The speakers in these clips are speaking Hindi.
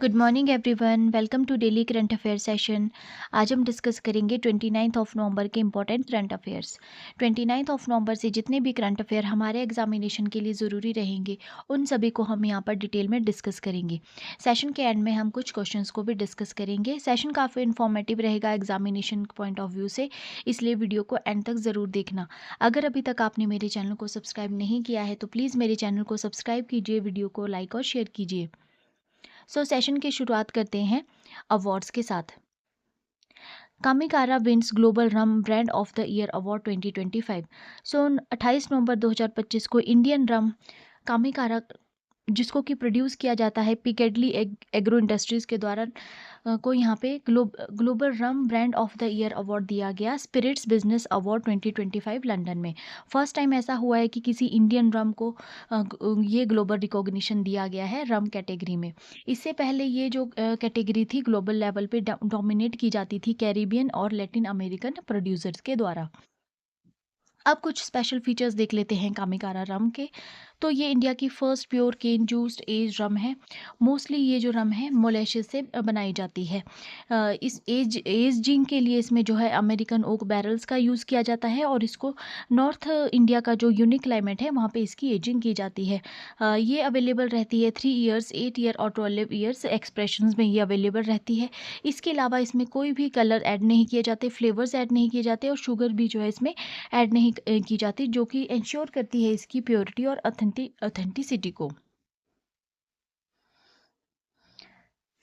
Good morning everyone, welcome to daily current affair session. आज हम डिस्कस करेंगे 29 नवंबर के इंपॉर्टेंट करंट अफेयर्स। 29 नवंबर से जितने भी करंट अफेयर हमारे एग्जामिनेशन के लिए ज़रूरी रहेंगे उन सभी को हम यहाँ पर डिटेल में डिस्कस करेंगे। सेशन के एंड में हम कुछ क्वेश्चंस को भी डिस्कस करेंगे। सेशन काफ़ी इन्फॉर्मेटिव रहेगा एग्जामिनेशन पॉइंट ऑफ व्यू से, इसलिए वीडियो को एंड तक ज़रूर देखना। अगर अभी तक आपने मेरे चैनल को सब्सक्राइब नहीं किया है तो प्लीज़ मेरे चैनल को सब्सक्राइब कीजिए, वीडियो को लाइक और शेयर कीजिए। सेशन की शुरुआत करते हैं अवार्ड्स के साथ। Kamikara wins global rum brand of the year award 2025। 28 नवंबर 2025 को इंडियन रम कामिकारा, जिसको कि प्रोड्यूस किया जाता है पिकेडली एग्रो इंडस्ट्रीज़ के द्वारा, को यहाँ पे global rum brand of the year award दिया गया स्पिरिट्स बिजनेस अवार्ड 2025 लंदन में। फर्स्ट टाइम ऐसा हुआ है कि किसी इंडियन रम को ये ग्लोबल रिकॉग्निशन दिया गया है रम कैटेगरी में। इससे पहले ये जो कैटेगरी थी ग्लोबल लेवल पे डोमिनेट की जाती थी कैरिबियन और लैटिन अमेरिकन प्रोड्यूसर्स के द्वारा। अब कुछ स्पेशल फीचर्स देख लेते हैं कामिकारा रम के। तो ये इंडिया की first pure cane juiced aged रम है। मोस्टली ये जो रम है मोलेशियस से बनाई जाती है। इस एजिंग के लिए इसमें जो है अमेरिकन ओक बैरल्स का यूज़ किया जाता है और इसको नॉर्थ इंडिया का जो यूनिक क्लाइमेट है वहाँ पे इसकी एजिंग की जाती है। ये अवेलेबल रहती है 3 ईयर्स, 8 ईयर और 12 ईयर्स एक्सप्रेशंस में ये अवेलेबल रहती है। इसके अलावा इसमें कोई भी कलर ऐड नहीं किए जाते, फ्लेवर्स ऐड नहीं किए जाते और शुगर भी जो है इसमें ऐड नहीं की जाती, जो कि इंश्योर करती है इसकी प्योरिटी और ऑथेंटिसिटी को।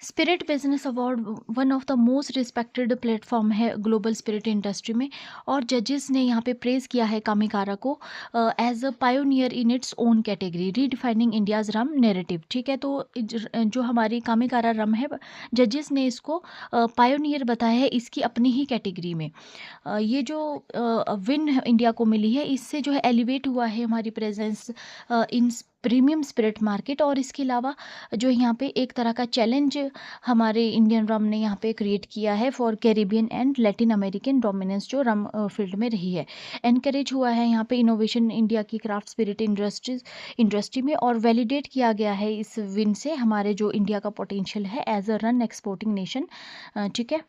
Spirit business award one of the most respected platform है ग्लोबल स्पिरिट इंडस्ट्री में, और जजेस ने यहाँ पे प्रेज किया है कामिकारा को as a pioneer in its own category redefining India's rum narrative. ठीक है, तो जो हमारी कामिकारा रम है, जजेस ने इसको पायोनियर बताया है इसकी अपनी ही कैटेगरी में। ये जो विन इंडिया को मिली है, इससे जो है एलिवेट हुआ है हमारी presence in premium spirit market. और इसके अलावा जो यहाँ पे एक तरह का चैलेंज हमारे इंडियन रम ने यहाँ पे क्रिएट किया है for Caribbean and Latin American dominance जो रम फील्ड में रही है। एनकरेज हुआ है यहाँ पे इनोवेशन इंडिया की क्राफ्ट स्पिरिट इंडस्ट्री में, और वैलिडेट किया गया है इस विन से हमारे जो इंडिया का पोटेंशियल है as a rum exporting nation. ठीक है,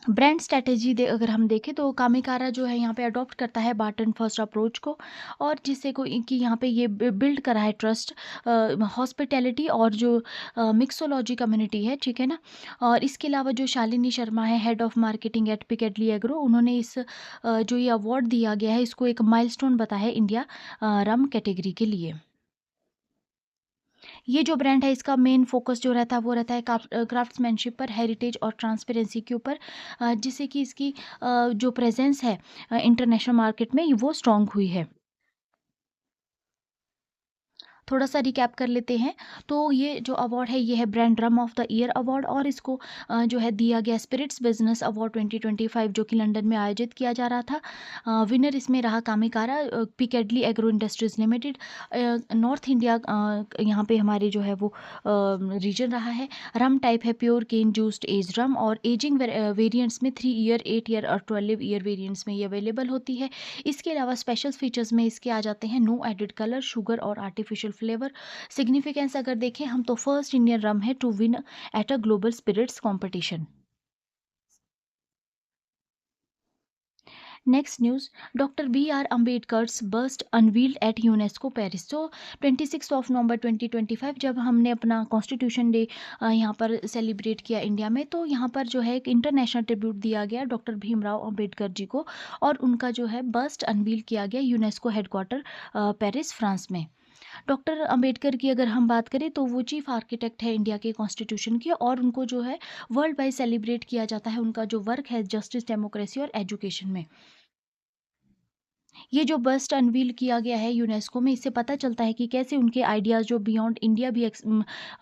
ब्रांड स्ट्रैटेजी अगर हम देखें तो कामिकारा जो है यहाँ पे अडॉप्ट करता है बार्टन फर्स्ट अप्रोच को, और जिससे को कि यहाँ पे ये बिल्ड करा है ट्रस्ट, हॉस्पिटैलिटी और जो मिक्सोलॉजी कम्युनिटी है। ठीक है ना। और इसके अलावा जो शालिनी शर्मा है head of marketing at Piccadilly Agro, उन्होंने इस जो ये अवार्ड दिया गया है इसको एक माइलस्टोन बताया है इंडिया रम कैटेगरी के लिए। ये जो ब्रांड है इसका मेन फोकस जो रहता है वो रहता है क्राफ्ट्समैनशिप पर, हेरिटेज और ट्रांसपेरेंसी के ऊपर, जिससे कि इसकी जो प्रेजेंस है इंटरनेशनल मार्केट में वो स्ट्रांग हुई है। थोड़ा सा रिकैप कर लेते हैं। तो ये जो अवार्ड है ये है brand drum of the year award, और इसको जो है दिया गया स्पिरिट्स बिजनेस अवार्ड 2025 जो कि लंदन में आयोजित किया जा रहा था। विनर इसमें रहा Kamikara Piccadilly agro industries limited, North India यहाँ पे हमारे जो है वो रीजन रहा है। रम टाइप है pure cane juiced aged rum, और एजिंग वेरिएंट्स में 3 ईयर, 8 ईयर और 12 ईयर वेरिएंट्स में ये अवेलेबल होती है। इसके अलावा स्पेशल फीचर्स में इसके आ जाते हैं नो एडिड कलर, शुगर और आर्टिफिशियल फ्लेवर। सिग्निफिकेंस अगर देखें हम तो फर्स्ट इंडियन रम है to win at a global spirits competition. Next news, doctor B R Ambedkar's bust unveiled at UNESCO Paris. तो 26 नवंबर 2025 जब हमने अपना कॉन्स्टिट्यूशन डे यहाँ पर सेलिब्रेट किया इंडिया में, तो यहाँ पर जो है एक इंटरनेशनल ट्रिब्यूट दिया गया डॉक्टर भीमराव अम्बेडकर जी को, और उनका जो है बस्ट अनवील किया गया यूनेस्को हेडक्वार्टर पेरिस फ्रांस में। डॉक्टर अंबेडकर की अगर हम बात करें तो वो चीफ आर्किटेक्ट है इंडिया के कॉन्स्टिट्यूशन के, और उनको जो है वर्ल्ड वाइड सेलिब्रेट किया जाता है उनका जो वर्क है जस्टिस, डेमोक्रेसी और एजुकेशन में। ये जो बस्ट अनवील किया गया है यूनेस्को में, इससे पता चलता है कि कैसे उनके आइडियाज़ जो बियॉन्ड इंडिया भी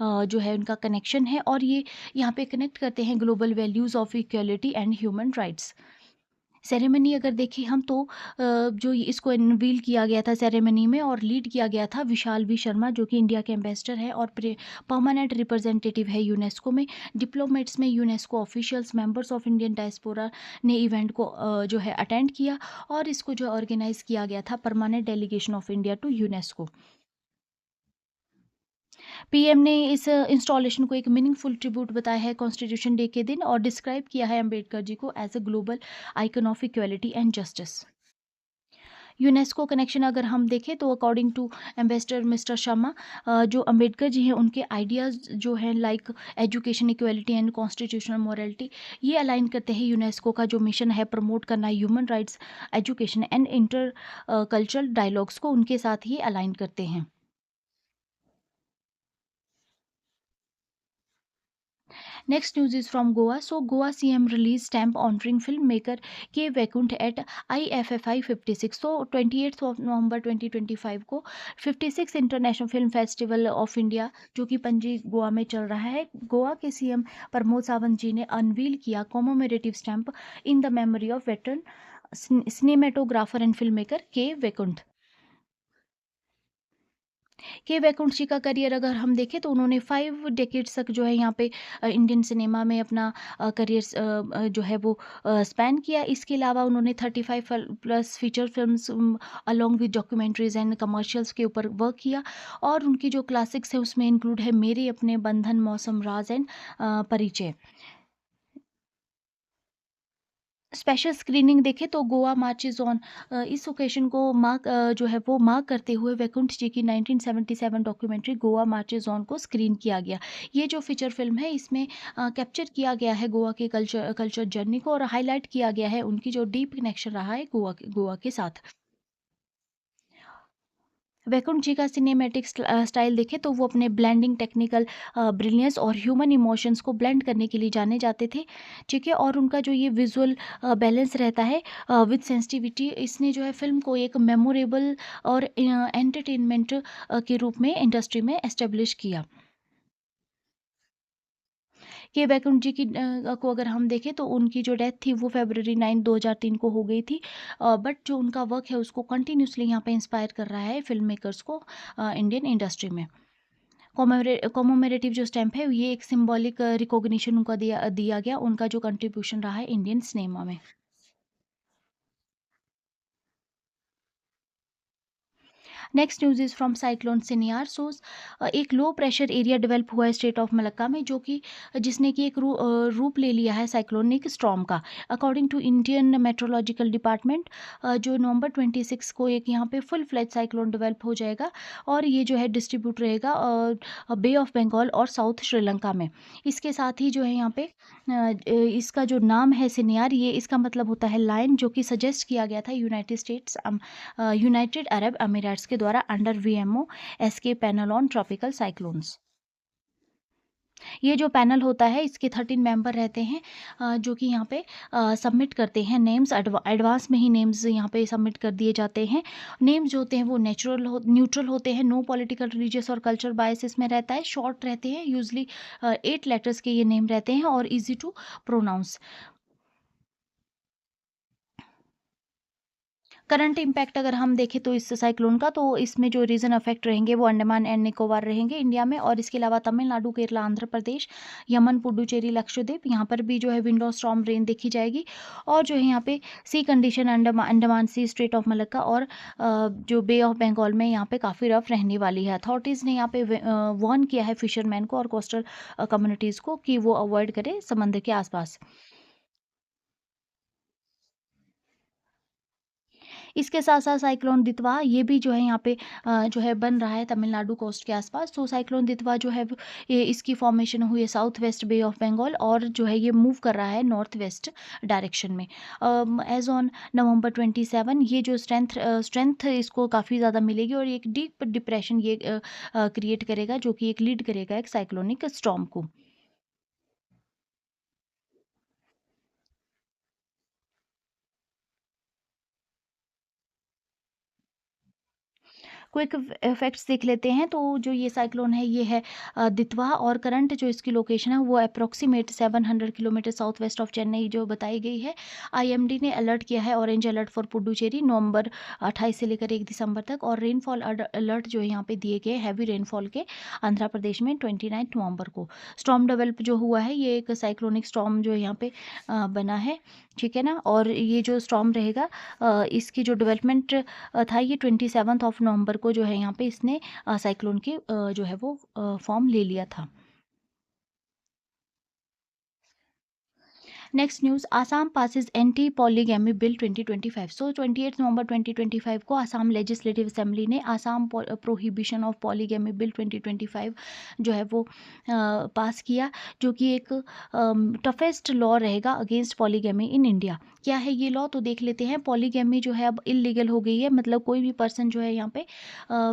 जो है उनका कनेक्शन है, और ये यहाँ पे कनेक्ट करते हैं global values of equality and human rights. Ceremony अगर देखें हम तो जो इसको अनवील किया गया था सेरेमनी में और लीड किया गया था विशाल वी शर्मा, जो कि इंडिया के एम्बेसडर है और परमानेंट रिप्रेजेंटेटिव है यूनेस्को में। डिप्लोमेट्स में UNESCO officials, members of Indian diaspora ने इवेंट को जो है अटेंड किया, और इसको जो ऑर्गेनाइज किया गया था permanent delegation of India to UNESCO. PM ने इस इंस्टॉलेशन को एक मीनिंगफुल ट्रिब्यूट बताया है कॉन्स्टिट्यूशन डे के दिन और डिस्क्राइब किया है अम्बेडकर जी को as a global icon of equality and justice. UNESCO connection अगर हम देखें तो according to ambassador mister Sharma, जो अंबेडकर जी हैं उनके आइडियाज़ जो हैं like education equality and constitutional morality, ये अलाइन करते हैं यूनेस्को का जो मिशन है प्रमोट करना human rights, education and inter cultural dialogues को उनके साथ ही अलाइन करते हैं। Next news is from Goa. So, Goa CM released stamp honoring filmmaker K. Vaikunt at IFFI 56. So, 28th of November 2025 को 56 international film festival of India जो कि पणजी गोवा में चल रहा है, गोवा के सीएम प्रमोद सावंत जी ने अनवील किया commemorative stamp in the memory of veteran cinematographer and film maker K Vaikunth. के वैकुंठ जी का करियर अगर हम देखें तो उन्होंने 5 डेकेड्स तक जो है यहाँ पे इंडियन सिनेमा में अपना करियर जो है वो स्पैन किया। इसके अलावा उन्होंने 35 plus feature films along with documentaries and commercials के ऊपर वर्क किया और उनकी जो क्लासिक्स है उसमें इंक्लूड है मेरे अपने, बंधन, मौसम, राज एंड परिचय। स्पेशल स्क्रीनिंग देखें तो गोवा मार्चेज़ ऑन, इस ओकेशन को जो है वो मार्क करते हुए वैकुंठ जी की 1977 डॉक्यूमेंट्री गोवा मार्चेज़ ऑन को स्क्रीन किया गया। ये जो फीचर फिल्म है इसमें कैप्चर किया गया है गोवा के कल्चर जर्नी को और हाईलाइट किया गया है उनकी जो डीप कनेक्शन रहा है गोवा के साथ। वैकुंठ जी का सिनेमैटिक स्टाइल देखें तो वो अपने ब्लेंडिंग टेक्निकल ब्रिलियंस और ह्यूमन इमोशंस को ब्लेंड करने के लिए जाने जाते थे, ठीक है। और उनका जो ये विजुअल बैलेंस रहता है विद सेंसिटिविटी, इसने जो है फिल्म को एक मेमोरेबल और एंटरटेनमेंट के रूप में इंडस्ट्री में एस्टेब्लिश किया। के वैकुंठ जी की को अगर हम देखें तो उनकी जो डेथ थी वो फ़रवरी 9 2003 को हो गई थी। बट जो उनका वर्क है उसको कंटिन्यूअसली यहाँ पे इंस्पायर कर रहा है फ़िल्म मेकर्स को इंडियन इंडस्ट्री में। कॉमोमेरेटिव जो स्टैम्प है ये एक सिंबॉलिक रिकॉग्निशन उनका दिया दिया गया, उनका जो कंट्रीब्यूशन रहा है इंडियन सिनेमा में। Next news is from cyclone Senyar. So एक लो प्रेशर एरिया डेवलप हुआ है स्टेट ऑफ मलक्का में जो कि जिसने कि एक रूप ले लिया है साइक्लोनिक स्टॉर्म का। According to Indian meteorological department जो नवंबर 26 को एक यहाँ पे फुल फ्लैज साइक्लोन डेवलप हो जाएगा और ये जो है डिस्ट्रीब्यूट रहेगा बे ऑफ बंगाल और साउथ श्रीलंका में। इसके साथ ही जो है यहाँ पे इसका जो नाम है सिनियार, ये इसका मतलब होता है लायन, जो कि सजेस्ट किया गया था यूनाइटेड अरब अमीराट्स के द्वारा अंडर वीएमओ ESCAP panel on tropical cyclones. ये जो पैनल होता है इसके 13 मेंबर रहते हैं जो कि यहाँ पे सबमिट करते हैं नेम्स, एडवांस में ही नेम्स यहाँ पे सबमिट कर दिए जाते हैं। नेम्स जो होते हैं वो न्यूट्रल होते हैं, नो पॉलिटिकल, रिलीजियस और कल्चर बायस इसमें रहता है, शॉर्ट रहते हैं, यूजली 8 लेटर्स के ये नेम रहते हैं और easy to pronounce. Current impact अगर हम देखें तो इस साइक्लोन का, तो इसमें जो रीजन अफेक्ट रहेंगे वो अंडमान एंड निकोबार रहेंगे इंडिया में और इसके अलावा तमिलनाडु, केरला, आंध्र प्रदेश, यमन, पुडुचेरी, लक्षद्वीप, यहाँ पर भी जो है विंड और स्टॉर्म रेन देखी जाएगी। और जो है यहाँ पे sea condition Andaman sea, strait of Malacca और जो बे ऑफ बंगाल में यहाँ पे काफ़ी रफ रहने वाली है। अथॉरिटीज़ ने यहाँ पे वार्न किया है फिशरमैन को और कोस्टल कम्युनिटीज़ को कि वो अवॉइड करें समंदर के आसपास। इसके साथ-साथ साइक्लोन दितवा ये भी जो है यहाँ पे जो है बन रहा है तमिलनाडु कोस्ट के आसपास। तो साइक्लोन दितवा जो है ये इसकी फॉर्मेशन हुई है south west bay of Bengal और जो है ये मूव कर रहा है नॉर्थ वेस्ट डायरेक्शन में। एज़ ऑन नवंबर 27 ये जो स्ट्रेंथ इसको काफ़ी ज़्यादा मिलेगी और एक डीप डिप्रेशन ये क्रिएट करेगा जो कि एक लीड करेगा एक साइक्लोनिक स्टॉर्म को। क्विक इफेक्ट्स देख लेते हैं। तो जो ये साइक्लोन है ये है दितवा और करंट जो इसकी लोकेशन है वो approximate 700 kilometre south west of Chennai जो बताई गई है। आईएमडी ने अलर्ट किया है ऑरेंज अलर्ट फॉर पुडुचेरी नवंबर 28 से लेकर 1 दिसंबर तक और रेनफॉल अलर्ट जो है यहाँ पे दिए गए हैवी रेनफॉल के आंध्र प्रदेश में 29 नवंबर को। स्टॉर्म डेवलप जो हुआ है ये एक साइक्लोनिक स्टॉर्म जो यहाँ पे बना है, ठीक है ना। और ये जो स्टॉर्म रहेगा इसकी जो डेवलपमेंट था ये 27 ऑफ नवंबर को जो है यहाँ पे इसने साइक्लोन के जो है वो फॉर्म ले लिया था। Next news, Assam passes anti polygamy bill 2025। सो 28 नवंबर 2025 को आसाम लेजिस्लेटिव असेंबली ने Assam prohibition of polygamy bill 2025 जो है वो पास किया, जो कि एक टफेस्ट लॉ रहेगा अगेंस्ट पॉलीगैमी इन इंडिया। क्या है ये लॉ, तो देख लेते हैं। पॉलीगैमी जो है अब इलीगल हो गई है, मतलब कोई भी पर्सन जो है यहाँ पे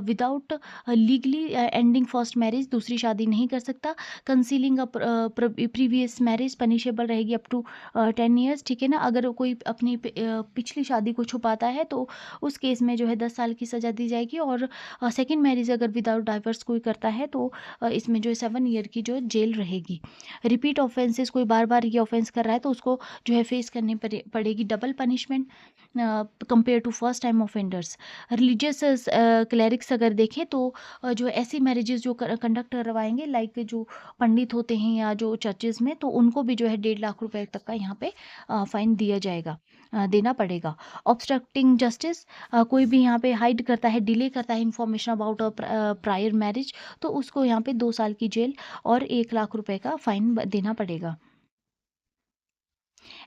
without legally ending first marriage दूसरी शादी नहीं कर सकता। Concealing a previous marriage punishable रहेगी अप टू 10 ईयर्स, ठीक है ना। अगर कोई अपनी पिछली शादी को छुपाता है तो उस केस में जो है 10 साल की सज़ा दी जाएगी। और सेकंड मैरिज अगर विदाउट डाइवर्स कोई करता है तो इसमें जो है 7 ईयर की जो जेल रहेगी। रिपीट ऑफेंसेस, कोई बार बार ये ऑफेंस कर रहा है तो उसको जो है फेस करनी पड़ेगी double punishment compare to first time offenders. Religious clerics अगर देखें तो जो ऐसी मैरिजेस जो कंडक्ट करवाएंगे, लाइक जो पंडित होते हैं या जो चर्चेज में, तो उनको भी जो है 1.5 लाख रुपए तक का यहाँ पे फाइन दिया जाएगा, देना पड़ेगा। ऑब्स्ट्रक्टिंग जस्टिस, कोई भी यहाँ पे हाइड करता है, डिले करता है information about a prior marriage, तो उसको यहाँ पे 2 साल की जेल और 1 लाख रुपए का फाइन देना पड़ेगा।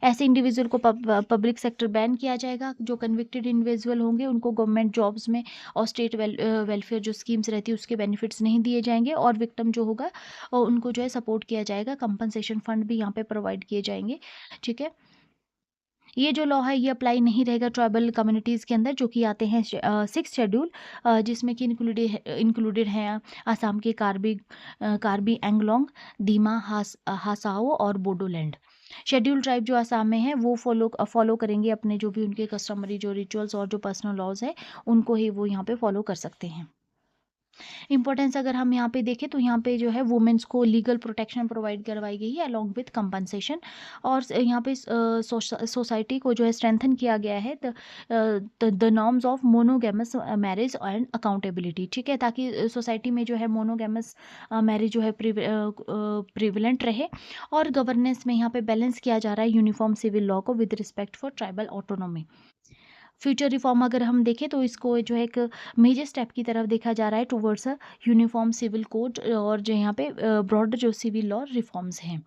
ऐसे इंडिविजुअल को पब्लिक सेक्टर बैन किया जाएगा। जो कन्विक्टेड इंडिविजुअल होंगे उनको गवर्नमेंट जॉब्स में और स्टेट वेलफेयर जो स्कीम्स रहती है उसके बेनिफिट्स नहीं दिए जाएंगे। और विक्टिम जो होगा उनको जो है सपोर्ट किया जाएगा, कंपनसेशन फंड भी यहाँ पे प्रोवाइड किए जाएंगे, ठीक है। ये जो लॉ है ये अप्लाई नहीं रहेगा ट्राइबल कम्युनिटीज़ के अंदर, जो कि आते हैं 6th शेड्यूल, जिसमें कि इंक्लूडेड हैं आसाम के कार्बी एंगलोंग, दीमा, हासाओ और बोडोलैंड। शेड्यूल ट्राइब जो आसाम में है वो फॉलो करेंगे अपने जो भी उनके कस्टमरी जो रिचुअल्स और जो पर्सनल लॉज है उनको ही वो यहाँ पे फॉलो कर सकते हैं। इंपॉर्टेंस अगर हम यहाँ पे देखें तो यहाँ पे जो है वुमेन्स को लीगल प्रोटेक्शन प्रोवाइड करवाई गई है अलॉन्ग विथ कंपनसेशन। और यहाँ पे सोसाइटी को जो है स्ट्रेंथन किया गया है the norms of monogamous marriage and accountability, ठीक है, ताकि सोसाइटी में जो है मोनोगेमस मैरिज जो है प्रिविलेंट रहे। और गवर्नेंस में यहाँ पे बैलेंस किया जा रहा है यूनिफॉर्म सिविल लॉ को with respect for tribal autonomy. Future reform अगर हम देखें तो इसको जो है एक मेजर स्टेप की तरफ देखा जा रहा है towards a uniform civil code, और जो यहाँ पे ब्रॉड जो सिविल लॉ रिफॉर्म्स हैं।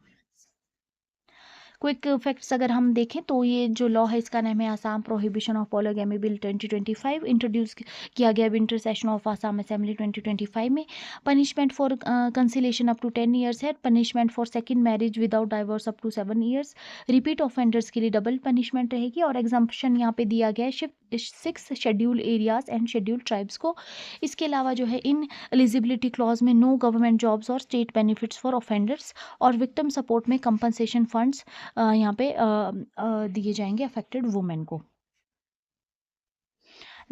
क्विक फैक्ट्स अगर हम देखें तो ये जो लॉ है इसका नाम है Assam prohibition of polygamy bill 2025, introduce किया गया winter session of Assam assembly 2025 में। Punishment for concealment up to 10 years है, punishment for second marriage without divorce up to 7 years, repeat offenders के लिए डबल पनिशमेंट रहेगी। और एग्जाम्पशन यहाँ पे दिया गया है 6 schedule areas and schedule tribes को। इसके अलावा जो है इन एलिजिबिलिटी क्लॉज में नो गवर्नमेंट जॉब्स और स्टेट बेनिफिट्स फॉर ऑफेंडर्स और विक्टिम सपोर्ट में कंपनसेशन फंड्स यहाँ पे दिए जाएंगे अफेक्टेड वुमेन को।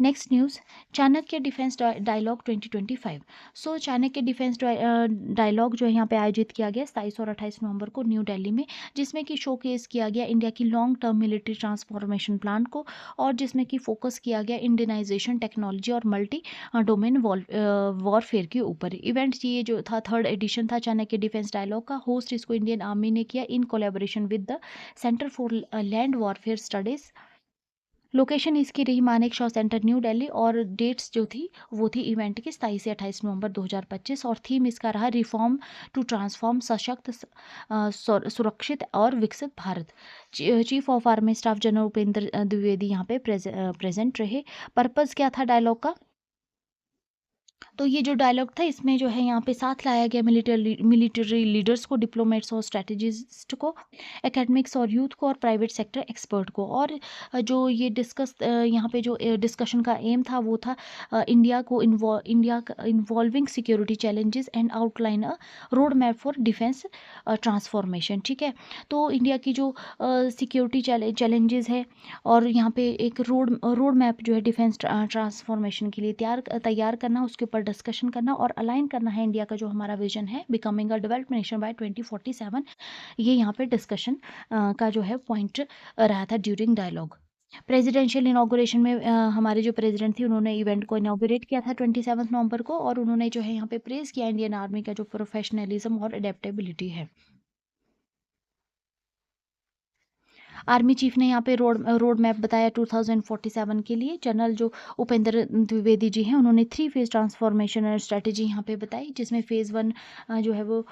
Next news, Chanakya defence dialogue 2025। So Chanakya defence dialogue जो है यहाँ पे आयोजित किया गया 27 और 28 नवंबर को न्यू दिल्ली में, जिसमें कि शोकेस किया गया इंडिया की long term military transformation plan को, और जिसमें कि फोकस किया गया इंडियनाइजेशन टेक्नोलॉजी और मल्टी डोमेन वॉरफेयर के ऊपर। इवेंट ये जो था 3rd एडिशन था चाणक्य डिफेंस डायलॉग का। होस्ट इसको इंडियन आर्मी ने किया in collaboration with the centre for land warfare studies. Location इसकी रही मानेक शॉ सेंटर न्यू दिल्ली, और डेट्स जो थी वो थी इवेंट की 27 से 28 नवंबर 2025। और थीम इसका रहा रिफॉर्म टू ट्रांसफॉर्म सशक्त सुरक्षित और विकसित Bharat. Chief of army staff general Upendra Dwivedi यहाँ पे प्रेजेंट रहे। पर्पज़ क्या था डायलॉग का, तो ये जो डायलॉग था इसमें जो है यहाँ पे साथ लाया गया मिलिट्री लीडर्स को, डिप्लोमेट्स और स्ट्रेटेजिस्ट को, एकेडमिक्स और यूथ को, और प्राइवेट सेक्टर एक्सपर्ट को। और जो ये यहाँ पे जो डिस्कशन का एम था वो था India involving security challenges and outline a road map for defence transformation, ठीक है। तो इंडिया की जो सिक्योरिटी चैलेंजेस है और यहाँ पे एक रोड मैप जो है डिफेंस ट्रांसफॉर्मेशन के लिए तैयार करना, उसके ऊपर डिस्कशन करना और अलाइन करना है इंडिया का जो हमारा विजन है becoming a developed nation by 2047। ये यहाँ पे डिस्कशन का जो है पॉइंट रहा था ड्यूरिंग डायलॉग। प्रेसिडेंशियल इनॉग्रेशन में हमारे जो प्रेसिडेंट थी उन्होंने इवेंट को इनॉग्रेट किया था 27 नवंबर को, और उन्होंने जो है यहाँ पे प्रेज किया इंडियन आर्मी का जो प्रोफेशनलिज्म और अडेप्टेबिलिटी है। आर्मी चीफ ने यहाँ पे रोड मैप बताया 2047 के लिए। जनरल जो उपेंद्र द्विवेदी जी हैं, उन्होंने 3 फेज़ ट्रांसफॉर्मेशन स्ट्रेटजी यहाँ पे बताई, जिसमें फ़ेज़ 1 जो है वो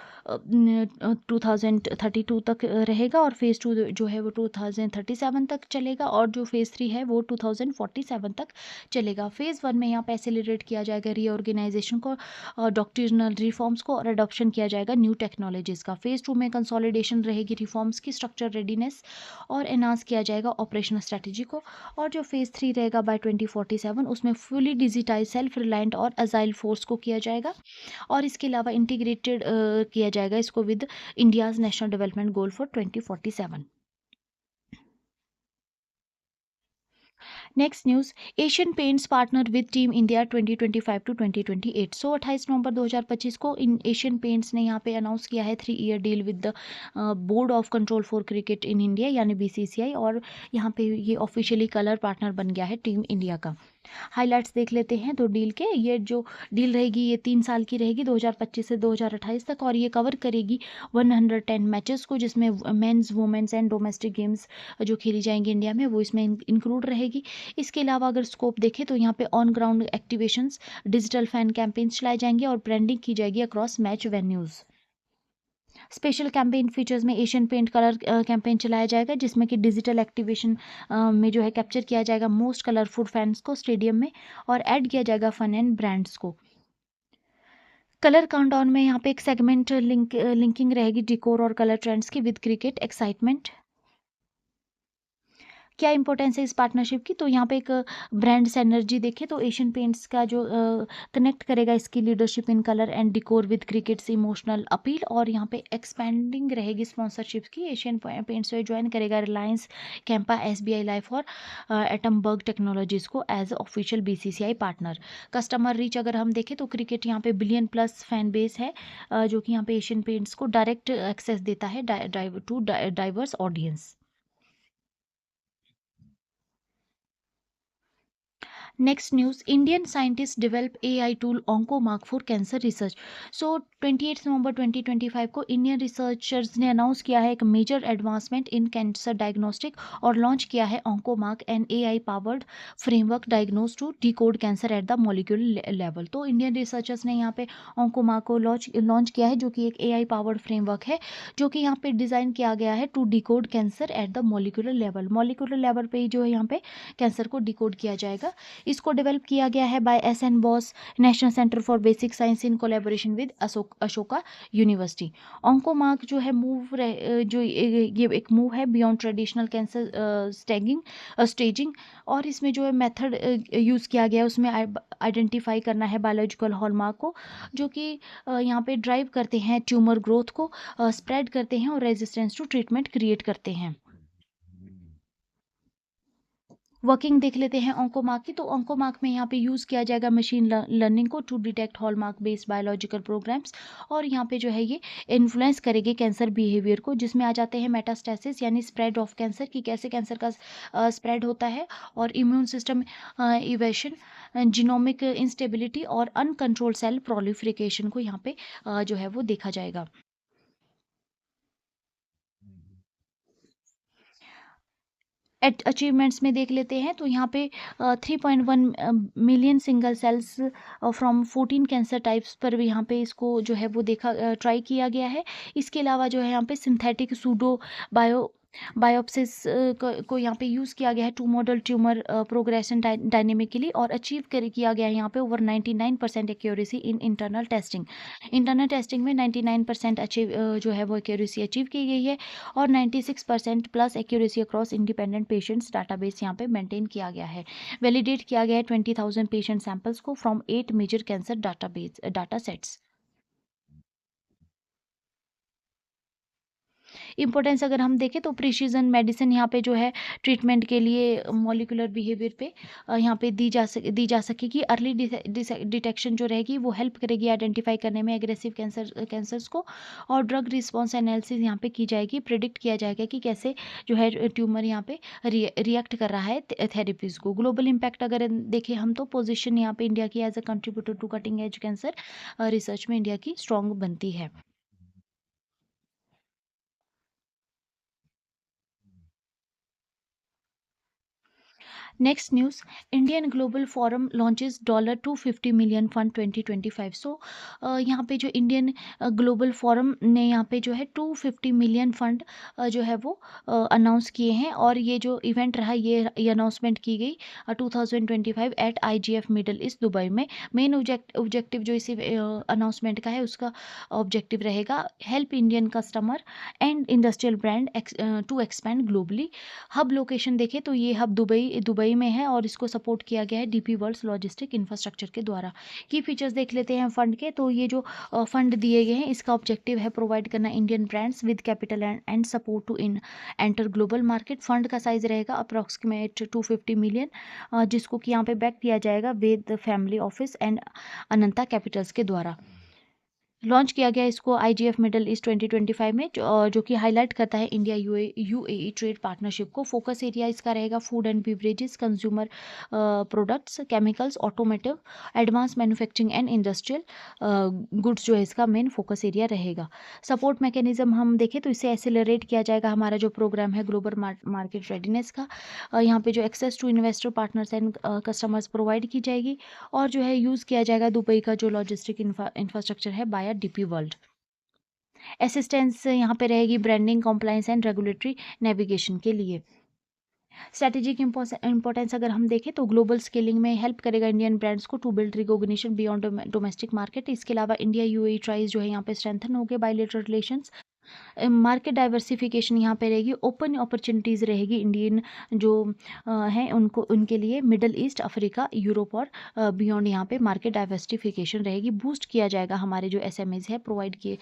2032 तक रहेगा, और फ़ेज़ 2 जो है वो 2037 तक चलेगा, और जो फ़ेज़ 3 है वो 2047 तक चलेगा। फ़ेज़ 1 में यहाँ पे एक्सेलरेट किया जाएगा रीऑर्गेनाइजेशन को, डॉक्ट्रिनल रिफॉर्म्स को, और अडॉप्शन किया जाएगा न्यू टेक्नोलॉजीज़ का। फ़ेज़ 2 में कंसोलिडेशन रहेगी रिफॉर्म्स की, स्ट्रक्चर रेडीनेस, और एनहांस किया जाएगा ऑपरेशनल स्ट्रेटजी को। और जो फ़ेज़ 3 रहेगा बाय 2047, उसमें फुली डिजिटाइज, सेल्फ रिलायंट और अजाइल फोर्स को किया जाएगा, और इसके अलावा इंटीग्रेटेड किया जाएगा इसको with India's national development goal for 2047। Next news, Asian Paints partner with team India 2025 to 2028। So 28 नवंबर 2025 को इन एशियन पेंट्स ने यहाँ पे अनाउंस किया है 3 year deal with the board of control for cricket in India, यानी बीसीसीआई, और यहाँ पे ये ऑफिशियली कलर पार्टनर बन गया है टीम इंडिया का। हाइलाइट्स देख लेते हैं तो डील के, ये जो डील रहेगी ये 3 साल की रहेगी, 2025 से 2028 तक, और ये कवर करेगी 110 मैचेस को, जिसमें men's, women's and domestic games जो खेली जाएंगी इंडिया में वो इसमें इंक्लूड रहेगी। इसके अलावा अगर स्कोप देखें तो यहाँ पे on ground activations, digital fan campaigns चलाए जाएंगे, और ब्रांडिंग की जाएगी across match venues. Special campaign features में एशियन पेंट कलर कैंपेन चलाया जाएगा, जिसमें कि डिजिटल एक्टिवेशन में जो है कैप्चर किया जाएगा मोस्ट कलरफुल फैंस को स्टेडियम में, और ऐड किया जाएगा फन एंड ब्रांड्स को। कलर काउंटडाउन में यहाँ पे एक सेगमेंट लिंकिंग रहेगी डिकोर और कलर ट्रेंड्स की विद क्रिकेट एक्साइटमेंट। क्या इंपॉर्टेंस है इस पार्टनरशिप की, तो यहाँ पे एक ब्रांड सिनर्जी देखें तो एशियन पेंट्स का जो कनेक्ट करेगा इसकी leadership in colour and डिकोर with crickets emotional appeal, और यहाँ पे एक्सपेंडिंग रहेगी स्पॉन्सरशिप की। एशियन पेंट्स से ज्वाइन करेगा रिलायंस, कैंपा, एसबीआई लाइफ और एटमबर्ग टेक्नोलॉजीज को as official BCCI partner. Customer reach अगर हम देखें तो क्रिकेट यहाँ पे बिलियन प्लस फैन बेस है, जो कि यहाँ पे एशियन पेंट्स को डायरेक्ट एक्सेस देता है to diverse audience. Next news, Indian scientist develop AI tool Oncomark for cancer research. So 28 नवंबर 2025 को इंडियन रिसर्चर्स ने अनाउंस किया है एक major advancement in cancer diagnostic, और लॉन्च किया है Oncomark, an AI powered framework diagnose to decode cancer at the molecular level. तो इंडियन रिसर्चर्स ने यहाँ पे ऑन्कोमार्क को लॉन्च किया है, जो कि एक एआई पावर्ड फ्रेमवर्क है, जो कि यहाँ पे डिज़ाइन किया गया है to decode cancer at the molecular level. Molecular level पे ही जो है यहाँ पे कैंसर को डिकोड किया जाएगा। इसको डेवलप किया गया है by S N Bose national centre for basic science in collaboration with Ashoka university. Oncomark जो है जो ये एक मूव है बियॉन्ड ट्रेडिशनल कैंसर स्टेजिंग, और इसमें जो है मेथड यूज़ किया गया है उसमें आइडेंटिफाई करना है बायोलॉजिकल हॉलमार्क को, जो कि यहाँ पे ड्राइव करते हैं ट्यूमर ग्रोथ को, स्प्रेड करते हैं और रेजिस्टेंस टू ट्रीटमेंट क्रिएट करते हैं। वर्किंग देख लेते हैं ऑन्कोमार्क की, तो ऑन्कोमार्क में यहाँ पे यूज़ किया जाएगा मशीन लर्निंग को to detect hallmark based biological programmes, और यहाँ पे जो है ये इन्फ्लुएंस करेंगे कैंसर बिहेवियर को, जिसमें आ जाते हैं मेटास्टेसिस यानी स्प्रेड ऑफ कैंसर, की कैसे कैंसर का स्प्रेड होता है, और immune system evasion, genomic instability और अनकंट्रोल सेल प्रोलिफरेशन को यहाँ पे जो है वो देखा जाएगा। अचीवमेंट्स में देख लेते हैं तो यहाँ पे 3.1 million single cells from 14 cancer types पर भी यहाँ पे इसको जो है वो ट्राई किया गया है। इसके अलावा जो है यहाँ पे सिंथेटिक सूडो बायोप्सिस को यहाँ पे यूज़ किया गया है to model tumour progression dynamically, और अचीव किया गया है यहाँ पे over 99% accuracy in internal testing में 99% अचीव जो है वो एक्यूरेसी अचीव की गई है, और 96% plus accuracy across independent patients database यहाँ पे मेंटेन किया गया है। वैलिडेट किया गया है 20,000 पेशेंट सैंपल्स को from 8 major cancer data sets. Importance अगर हम देखें तो प्रिसीजन मेडिसिन यहाँ पे जो है ट्रीटमेंट के लिए मॉलिक्यूलर बिहेवियर पे यहाँ पे दी जा सकेगी। अर्ली डिटेक्शन जो रहेगी वो हेल्प करेगी आइडेंटिफाई करने में एग्रेसिव कैंसर्स को, और ड्रग रिस्पॉन्स एनालिसिस यहाँ पे की जाएगी। प्रिडिक्ट किया जाएगा कि कैसे जो है ट्यूमर यहाँ पे रिएक्ट कर रहा है थेरेपीज को। ग्लोबल इम्पैक्ट अगर देखें हम तो पोजिशन यहाँ पे इंडिया की as a contributor to cutting edge cancer research में इंडिया की स्ट्रॉन्ग बनती है। Next news, Indian global forum launches $250 million fund 2025। So यहाँ पे जो इंडियन ग्लोबल फोरम ने यहाँ पे जो है 250 मिलियन फंड जो है वो अनाउंस किए हैं, और ये जो इवेंट रहा ये अनाउंसमेंट की गई 2025 at IGF middle east Dubai में। मेन ऑब्जेक्टिव जो इसी अनाउंसमेंट का है उसका ऑब्जेक्टिव रहेगा help Indian customer and industrial brand to expand globally. Hub location देखें तो ये हब दुबई में है और इसको सपोर्ट किया गया है DP वर्ल्ड लॉजिस्टिक इंफ्रास्ट्रक्चर के द्वारा। की फीचर्स देख लेते हैं फंड के। तो ये जो फंड दिए गए हैं इसका ऑब्जेक्टिव है प्रोवाइड करना Indian brands with capital and support to enter global market. Fund का साइज रहेगा अप्रॉक्सीमेट 250 मिलियन, जिसको कि यहाँ पे बैक किया जाएगा with family office and Ananta capitals के द्वारा। लॉन्च किया गया इसको IGF मिडल ईस्ट 2025 में, जो कि हाईलाइट करता है इंडिया UAE ट्रेड पार्टनरशिप को। फोकस एरिया इसका रहेगा food and beverages, consumer products, chemicals, automotive, advance manufacturing and industrial goods जो है इसका मेन फोकस एरिया रहेगा। सपोर्ट मैकेनिज्म हम देखें तो इसे एक्सेलरेट किया जाएगा हमारा जो प्रोग्राम है ग्लोबल मार्केट रेडीनेस का। यहाँ पे जो access to investor partners and customers provide की जाएगी, और जो है यूज़ किया जाएगा दुबई का जो लॉजिस्टिक इंफ्रास्ट्रक्चर है बाय DP वर्ल्ड। असिस्टेंस यहाँ पे रहेगी branding, compliance and regulatory navigation के लिए। स्ट्रेटेजिक इंपॉर्टेंस अगर हम देखें तो ग्लोबल स्केलिंग में हेल्प करेगा इंडियन ब्रांड्स को to build recognition beyond domestic market. इसके अलावा इंडिया UAE ट्राइज जो है यहाँ पे स्ट्रेंथन हो गए बायलेटरल रिलेशंस। मार्केट डाइवर्सिफिकेशन यहाँ पे रहेगी, ओपन अपॉर्चुनिटीज़ रहेगी इंडियन जो हैं उनको उनके लिए मिडल ईस्ट, अफ्रीका, यूरोप और बियॉन्ड यहाँ पे मार्केट डाइवर्सिफिकेशन रहेगी। बूस्ट किया जाएगा हमारे जो SMEs है प्रोवाइड किए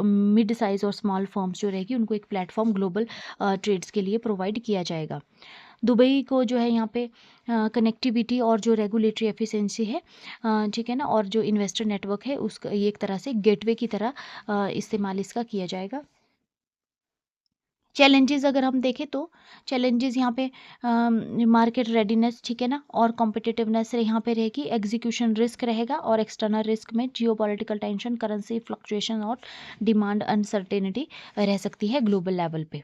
मिड साइज़ और स्मॉल फर्म्स जो रहेगी उनको एक प्लेटफॉर्म ग्लोबल ट्रेड्स के लिए प्रोवाइड किया जाएगा। दुबई को जो है यहाँ पे कनेक्टिविटी और जो रेगुलेटरी एफिशिएंसी है, ठीक है ना, और जो इन्वेस्टर नेटवर्क है उसका ये एक तरह से गेटवे की तरह इस्तेमाल इसका किया जाएगा। चैलेंजेस अगर हम देखें तो चैलेंजेस यहाँ पे मार्केट रेडीनेस, ठीक है ना, और कॉम्पिटिटिवनेस यहाँ पे रहेगी। एग्जीक्यूशन रिस्क रहेगा, और एक्सटर्नल रिस्क में जियोपॉलिटिकल टेंशन, करेंसी फ्लक्चुएशन और डिमांड अनसर्टेनिटी रह सकती है ग्लोबल लेवल पे।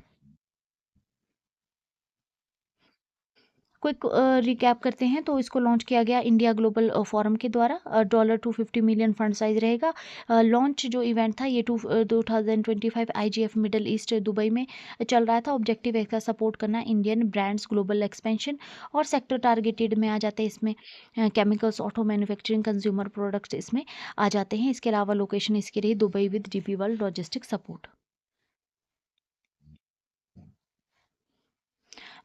क्विक रिकैप करते हैं तो इसको लॉन्च किया गया इंडिया ग्लोबल फोरम के द्वारा। $250 मिलियन फंड साइज रहेगा। लॉन्च जो इवेंट था ये 2025 IGF मिडल ईस्ट दुबई में चल रहा था। ऑब्जेक्टिव है इसका सपोर्ट करना इंडियन ब्रांड्स ग्लोबल एक्सपेंशन, और सेक्टर टारगेटेड में आ जाते हैं इसमें chemicals, auto manufacturing, consumer products इसमें आ जाते हैं। इसके अलावा लोकेशन इसकी रही Dubai with DP world logistic support.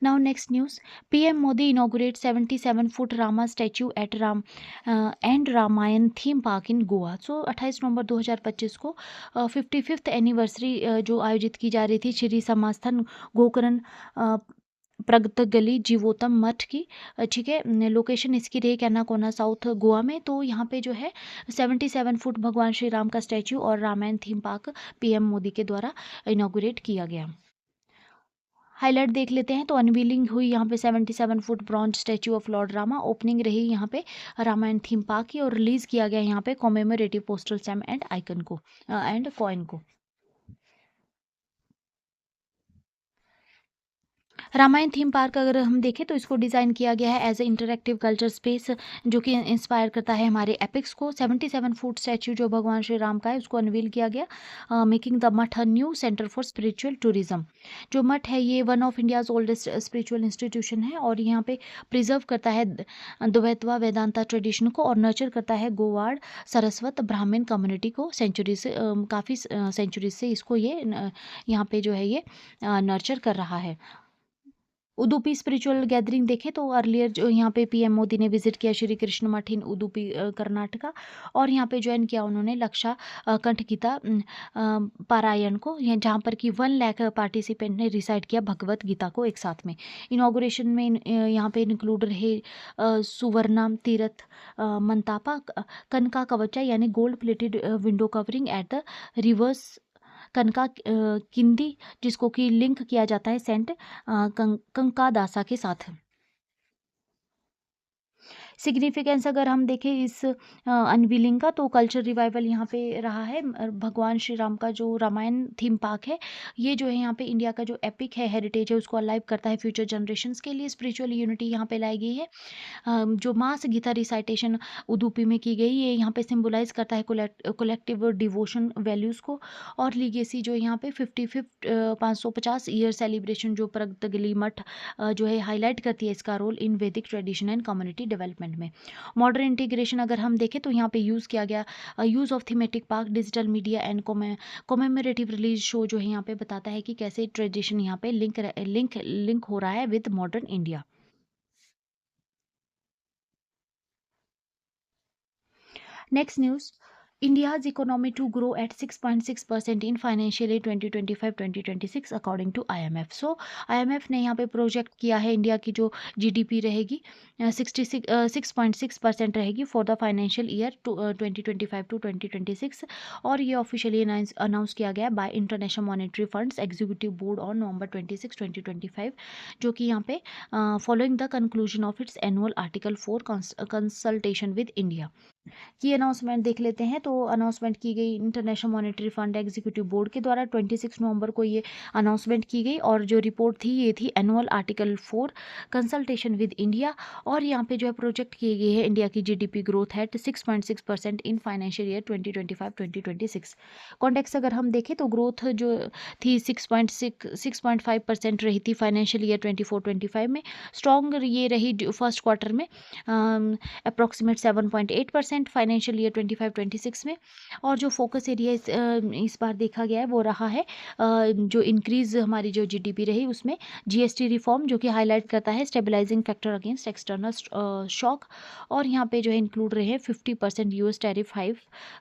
Now next news, PM Modi inaugurates 77-foot Rama statue at Ram and Ramayan theme park in Goa। सो 28 नवंबर 2025 को 55th एनिवर्सरी जो आयोजित की जा रही थी श्री समास्थान गोकर्ण प्रगत गली जीवोत्तम मठ की, ठीक है। लोकेशन इसकी रही कैनाकोना साउथ गोवा में। तो यहाँ पे जो है 77 फुट भगवान श्री राम का स्टैचू और Ramayan theme park PM Modi के द्वारा इनागुरेट किया गया। हाईलाइट देख लेते हैं तो अनवीलिंग हुई यहाँ पे 77 foot bronze statue of Lord Rama. Opening रही यहाँ पे रामायण थीम पार्क की, और रिलीज किया गया यहाँ पे commemorative postal stamp and icon को एंड कॉइन को। रामायण थीम पार्क अगर हम देखें तो इसको डिज़ाइन किया गया है as a interactive culture space, जो कि इंस्पायर करता है हमारे एपिक्स को। 77 फुट स्टैचू जो भगवान श्री राम का है उसको अनवील किया गया, मेकिंग द मठ a new centre for spiritual tourism. जो मठ है ये one of India's oldest spiritual institution है, और यहाँ पे प्रिजर्व करता है द्वैतवा वेदांता ट्रेडिशन को, और नर्चर करता है गोवाड़ सरस्वत ब्राह्मण कम्युनिटी को सेंचुरी से, काफ़ी सेंचुरी से इसको ये यहाँ पे जो है ये नर्चर कर रहा है। उडुपी स्पिरिचुअल गैदरिंग देखें तो अर्लियर जो यहाँ पे PM मोदी ने विजिट किया श्री कृष्ण मठ इन उडुपी कर्नाटका, और यहाँ पे ज्वाइन किया उन्होंने लक्षा कंठ गीता पारायण को, जहाँ पर कि 1 लाख पार्टिसिपेंट ने रिसाइट किया भगवत गीता को एक साथ में। इनागुरेशन में यहाँ पे इंक्लूड रहे सुवर्णा तीर्थ मंतापा कनका कवचा यानी gold plated window covering at the reverse कनका किंदी, जिसको कि लिंक किया जाता है सेंट कंकादासा के साथ। सिग्निफिकेंस अगर हम देखें इस अनवीलिंग का, तो कल्चर रिवाइवल यहाँ पे रहा है। भगवान श्री राम का जो रामायण थीम पार्क है, ये जो है यहाँ पे इंडिया का जो एपिक है, हेरिटेज है, उसको अलाइव करता है फ्यूचर जनरेशंस के लिए। स्पिरिचुअल यूनिटी यहाँ पे लाई गई है। जो मास गीता रिसाइटेशन उदुपी में की गई, ये यहाँ पे सिंबलाइज करता है कलेक्टिव डिवोशन वैल्यूज़ को। और लीगेसी जो यहाँ पे 55 550 ईयर सेलिब्रेशन जो प्रगतगिली मठ जो है हाईलाइट करती है इसका रोल इन वैदिक ट्रेडिशन एंड कम्युनिटी डेवलपमेंट में। मॉडर्न इंटीग्रेशन अगर हम देखें तो यहाँ पे यूज़ किया गया use of thematic park, digital media and commemorative release show जो है यहाँ पे बताता है कि कैसे ट्रेडिशन यहाँ पे लिंक हो रहा है with modern India. Next news. India's economy to grow at 6.6% in financial year 2025-2026 according to IMF. So IMF ने यहाँ पे प्रोजेक्ट किया है इंडिया की जो जीडीपी रहेगी 6.6% रहेगी for the financial year 2025 to 2026। और ये ऑफिशियली अनाउंस किया गया by international monetary funds executive board on November 26 2025, जो कि यहाँ पे following the conclusion of its annual article 4 consultation with India. की अनाउंसमेंट देख लेते हैं। तो अनाउंसमेंट की गई international monetary fund executive board के द्वारा 26 नवंबर को ये अनाउंसमेंट की गई। और जो रिपोर्ट थी ये थी annual article 4 consultation with India. और यहाँ पे जो है प्रोजेक्ट की गई है इंडिया की जीडीपी ग्रोथ है 6.6% इन फाइनेंशियल ईयर 2025-2026। कॉन्टेक्स्ट अगर हम देखें तो ग्रोथ जो थी 6.5% रही थी फाइनेंशियल ईयर 24-25 में। स्ट्रॉन्ग ये रही फर्स्ट क्वार्टर में अप्रॉक्सीमेट 7.8% फाइनेंशियल ईयर 25-26 में। और जो फोकस एरिया इस बार देखा गया है वो रहा है जो इंक्रीज हमारी जो जीडीपी रही उसमें जीएसटी रिफॉर्म, जो कि हाईलाइट करता है stabilising factor against external shock. और यहाँ पे जो है इंक्लूड रहे हैं 50% यूएस टैरिफ हाइक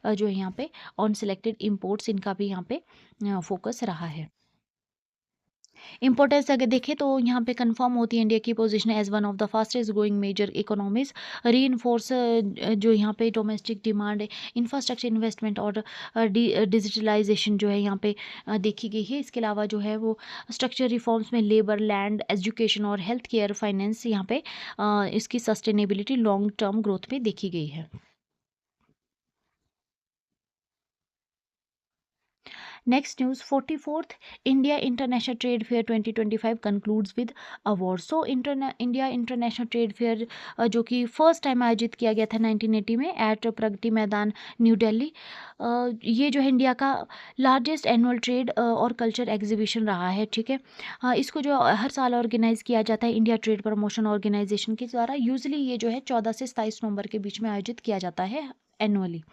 जो है यहाँ पे ऑन सिलेक्टेड इम्पोर्ट्स, इनका भी यहाँ पे फोकस रहा है। इंपॉर्टेंस अगर देखें तो यहाँ पे कंफर्म होती है इंडिया की position as one of the fastest growing major economies. री जो यहाँ पे डोमेस्टिक डिमांड है, इंफ्रास्ट्रक्चर इन्वेस्टमेंट और डिजिटलाइजेशन जो है यहाँ पे देखी गई है। इसके अलावा जो है वो स्ट्रक्चर रिफॉर्म्स में लेबर, लैंड, एजुकेशन और हेल्थ केयर, फाइनेंस यहाँ पे इसकी सस्टेनेबिलिटी लॉन्ग टर्म ग्रोथ में देखी गई है। Next news, 44th India International Trade Fair 2025 concludes with awards. So India International Trade Fair जो कि फर्स्ट टाइम आयोजित किया गया था 1980 में एट प्रगति मैदान न्यू दिल्ली, ये जो है इंडिया का लार्जेस्ट एनुअल ट्रेड और कल्चर एग्जीबिशन रहा है। ठीक है, इसको जो हर साल ऑर्गेनाइज किया जाता है इंडिया ट्रेड प्रमोशन ऑर्गेनाइजेशन के द्वारा। यूजली ये जो है 14 से 27 नवंबर के बीच में आयोजित किया जाता है एनुअली।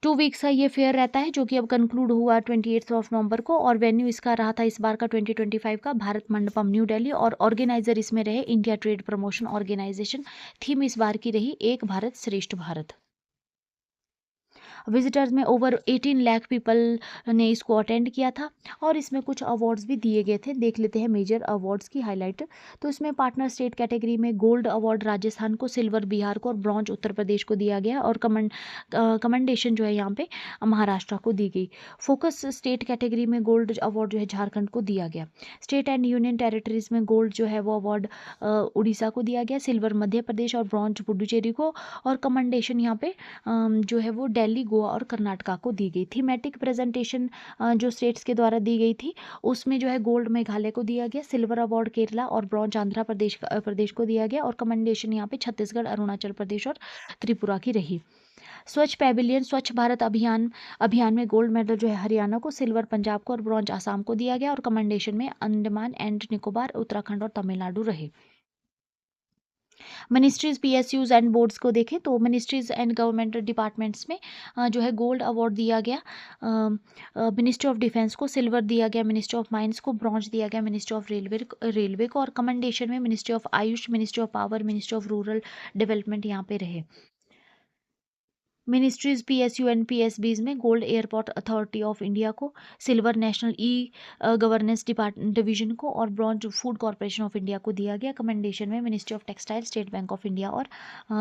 2 वीक्स का ये फेयर रहता है जो कि अब कंक्लूड हुआ 28 नवंबर को। और वेन्यू इसका रहा था इस बार का 2025 का भारत मंडपम न्यू दिल्ली। और ऑर्गेनाइजर इसमें रहे India trade promotion organisation. Theme इस बार की रही एक भारत श्रेष्ठ भारत। विजिटर्स में ओवर 18 लाख पीपल ने इसको अटेंड किया था। और इसमें कुछ अवार्ड्स भी दिए गए थे, देख लेते हैं मेजर अवार्ड्स की हाईलाइट। तो इसमें पार्टनर स्टेट कैटेगरी में गोल्ड अवार्ड राजस्थान को, सिल्वर बिहार को और ब्रॉन्ज उत्तर प्रदेश को दिया गया। और कमेंडेशन जो है यहाँ पे महाराष्ट्र को दी गई। फोकस स्टेट कैटेगरी में गोल्ड अवार्ड जो है झारखंड को दिया गया। स्टेट एंड यूनियन टेरिटरीज में गोल्ड जो है वो अवार्ड उड़ीसा को दिया गया, सिल्वर मध्य प्रदेश और ब्रॉन्ज पुडुचेरी को। और कमेंडेशन यहाँ पे जो है वो दिल्ली, गोवा और कर्नाटका को दी गई। थीमेटिक प्रेजेंटेशन जो स्टेट्स के द्वारा दी गई थी उसमें जो है गोल्ड मेघालय को दिया गया, सिल्वर अवार्ड केरला और ब्रॉन्ज आंध्र प्रदेश को दिया गया। और कमेंडेशन यहाँ पे छत्तीसगढ़, अरुणाचल प्रदेश और त्रिपुरा की रही। स्वच्छ पैविलियन स्वच्छ भारत अभियान में गोल्ड मेडल जो है हरियाणा को, सिल्वर पंजाब को और ब्रॉन्ज आसाम को दिया गया। और कमेंडेशन में अंडमान एंड निकोबार, उत्तराखंड और तमिलनाडु रहे। मिनिस्ट्रीज, पीएसयूज एंड बोर्ड्स को देखें तो मिनिस्ट्रीज एंड गवर्नमेंट डिपार्टमेंट्स में जो है गोल्ड अवार्ड दिया गया मिनिस्ट्री ऑफ डिफेंस को, सिल्वर दिया गया मिनिस्ट्री ऑफ माइंस को, ब्रॉन्ज दिया गया मिनिस्ट्री ऑफ रेलवे को। और कमेंडेशन में ministry of AYUSH, ministry of power, ministry of rural development यहाँ पे रहे। मिनिस्ट्रीज, पीएसयू एंड पीएसबीज में gold airport authority of India को, silver national e governance division को और bronze food corporation of India को दिया गया। कमेंडेशन में ministry of textile, state bank of India और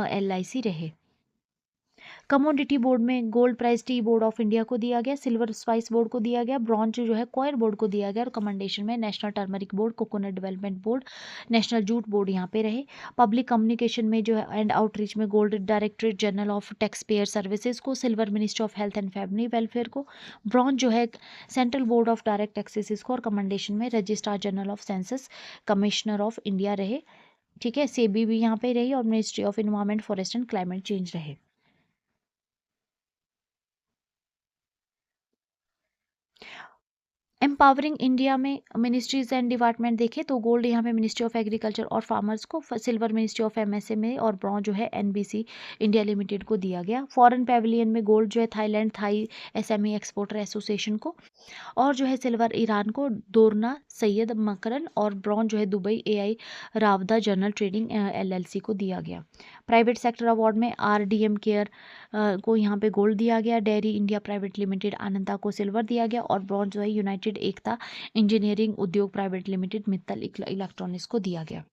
एलआईसी रहे। कमोडिटी बोर्ड में gold price tea board of India को दिया गया, सिल्वर स्पाइस बोर्ड को दिया गया, ब्रॉन्ज जो है कॉयर बोर्ड को दिया गया और कमेंडेशन में national turmeric board, coconut development board, national jute board यहाँ पे रहे। पब्लिक कम्युनिकेशन में जो है एंड आउटरीच में gold directorate general of tax payer services को, silver ministry of health and family welfare को, ब्रॉन्ज जो है central board of direct taxes को और कमेंडेशन में registrar general of census commissioner of India रहे। ठीक है, सेबी भी यहाँ पे रही और ministry of environment forest and climate change रहे। एम्पावरिंग इंडिया में मिनिस्ट्रीज एंड डिपार्टमेंट देखें तो गोल्ड यहाँ पे मिनिस्ट्री ऑफ एग्रीकल्चर और फार्मर्स को, सिल्वर मिनिस्ट्री ऑफ एमएसएमई और ब्रॉन्ज जो है एनबीसी इंडिया लिमिटेड को दिया गया। फॉरेन पैविलियन में गोल्ड जो है Thailand Thai SME exporter association को, और जो है सिल्वर ईरान को दोरना सैयद मकरन और ब्रॉन्ज जो है Dubai Al Rawda general trading LLC को दिया गया। प्राइवेट सेक्टर अवार्ड में आरडीएम केयर को यहाँ पे गोल्ड दिया गया, dairy India private limited Ananda को सिल्वर दिया गया और ब्रॉन्ज जो है united Ekta engineering Udyog private limited Mittal electronics को दिया गया।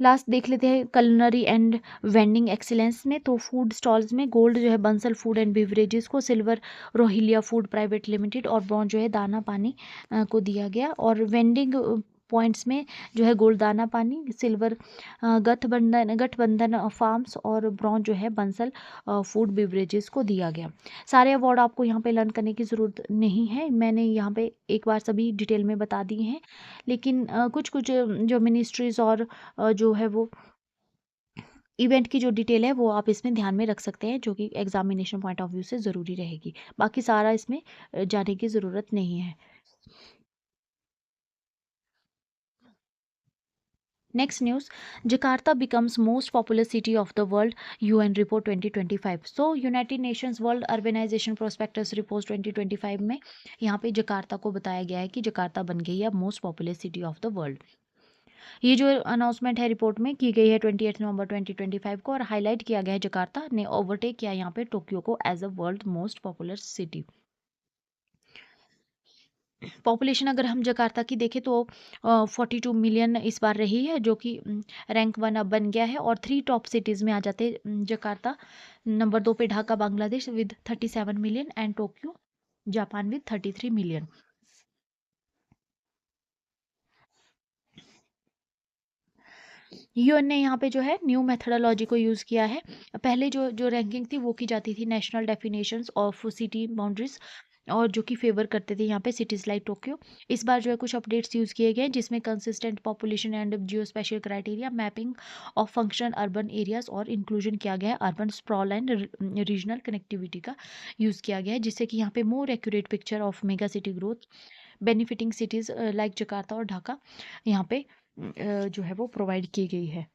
लास्ट देख लेते हैं कलिनरी एंड वेंडिंग एक्सीलेंस में, तो फूड स्टॉल्स में गोल्ड जो है बंसल फूड एंड बेवरेजेस को, सिल्वर रोहिलिया फूड प्राइवेट लिमिटेड और ब्रॉन्ज जो है दाना पानी को दिया गया। और वेंडिंग पॉइंट्स में जो है गोल्ड दाना पानी, सिल्वर गठबंधन फार्म्स और ब्रॉन्ज जो है बंसल फूड बेवरेजेस को दिया गया। सारे अवार्ड आपको यहाँ पे लर्न करने की ज़रूरत नहीं है, मैंने यहाँ पे एक बार सभी डिटेल में बता दिए हैं, लेकिन कुछ कुछ जो मिनिस्ट्रीज़ और जो है वो इवेंट की जो डिटेल है वो आप इसमें ध्यान में रख सकते हैं, जो कि एग्जामिनेशन पॉइंट ऑफ व्यू से ज़रूरी रहेगी। बाकी सारा इसमें जाने की ज़रूरत नहीं है। Next news, Jakarta becomes most populous city of the world, UN report 2025. So United Nations World Urbanization Prospectus Report 2025 में यहाँ पे जकार्ता को बताया गया है कि जकार्ता बन गई है most populous city of the world. ये जो अनाउंसमेंट है रिपोर्ट में की गई है 28 नवंबर 2025 को और हाईलाइट किया गया है जकार्ता ने ओवरटेक किया यहाँ पे टोक्यो को as a world most popular city. Population अगर हम जकार्ता की देखें तो 42 मिलियन इस बार रही है, जो कि रैंक 1 अब बन गया है और 3 टॉप सिटीज़ में आ जाते जकार्ता। नंबर 2 पे Dhaka Bangladesh with 37 million and Tokyo Japan with 33 million. UN ने यहाँ पे जो है न्यू मेथडोलॉजी को यूज़ किया है। पहले जो जो रैंकिंग थी वो की जाती थी national definitions of city boundaries, और जो कि फेवर करते थे यहाँ पे सिटीज़ लाइक टोक्यो। इस बार जो है कुछ अपडेट्स यूज़ किए गए हैं जिसमें consistent population and Jio special criteria, mapping of function urban areas और इंक्लूजन किया गया है urban sprawl and regional connectivity का यूज़ किया गया है, जिससे कि यहाँ पे more accurate picture of mega city growth benefiting cities like Jakarta और ढाका यहाँ पे जो है वो प्रोवाइड की गई है।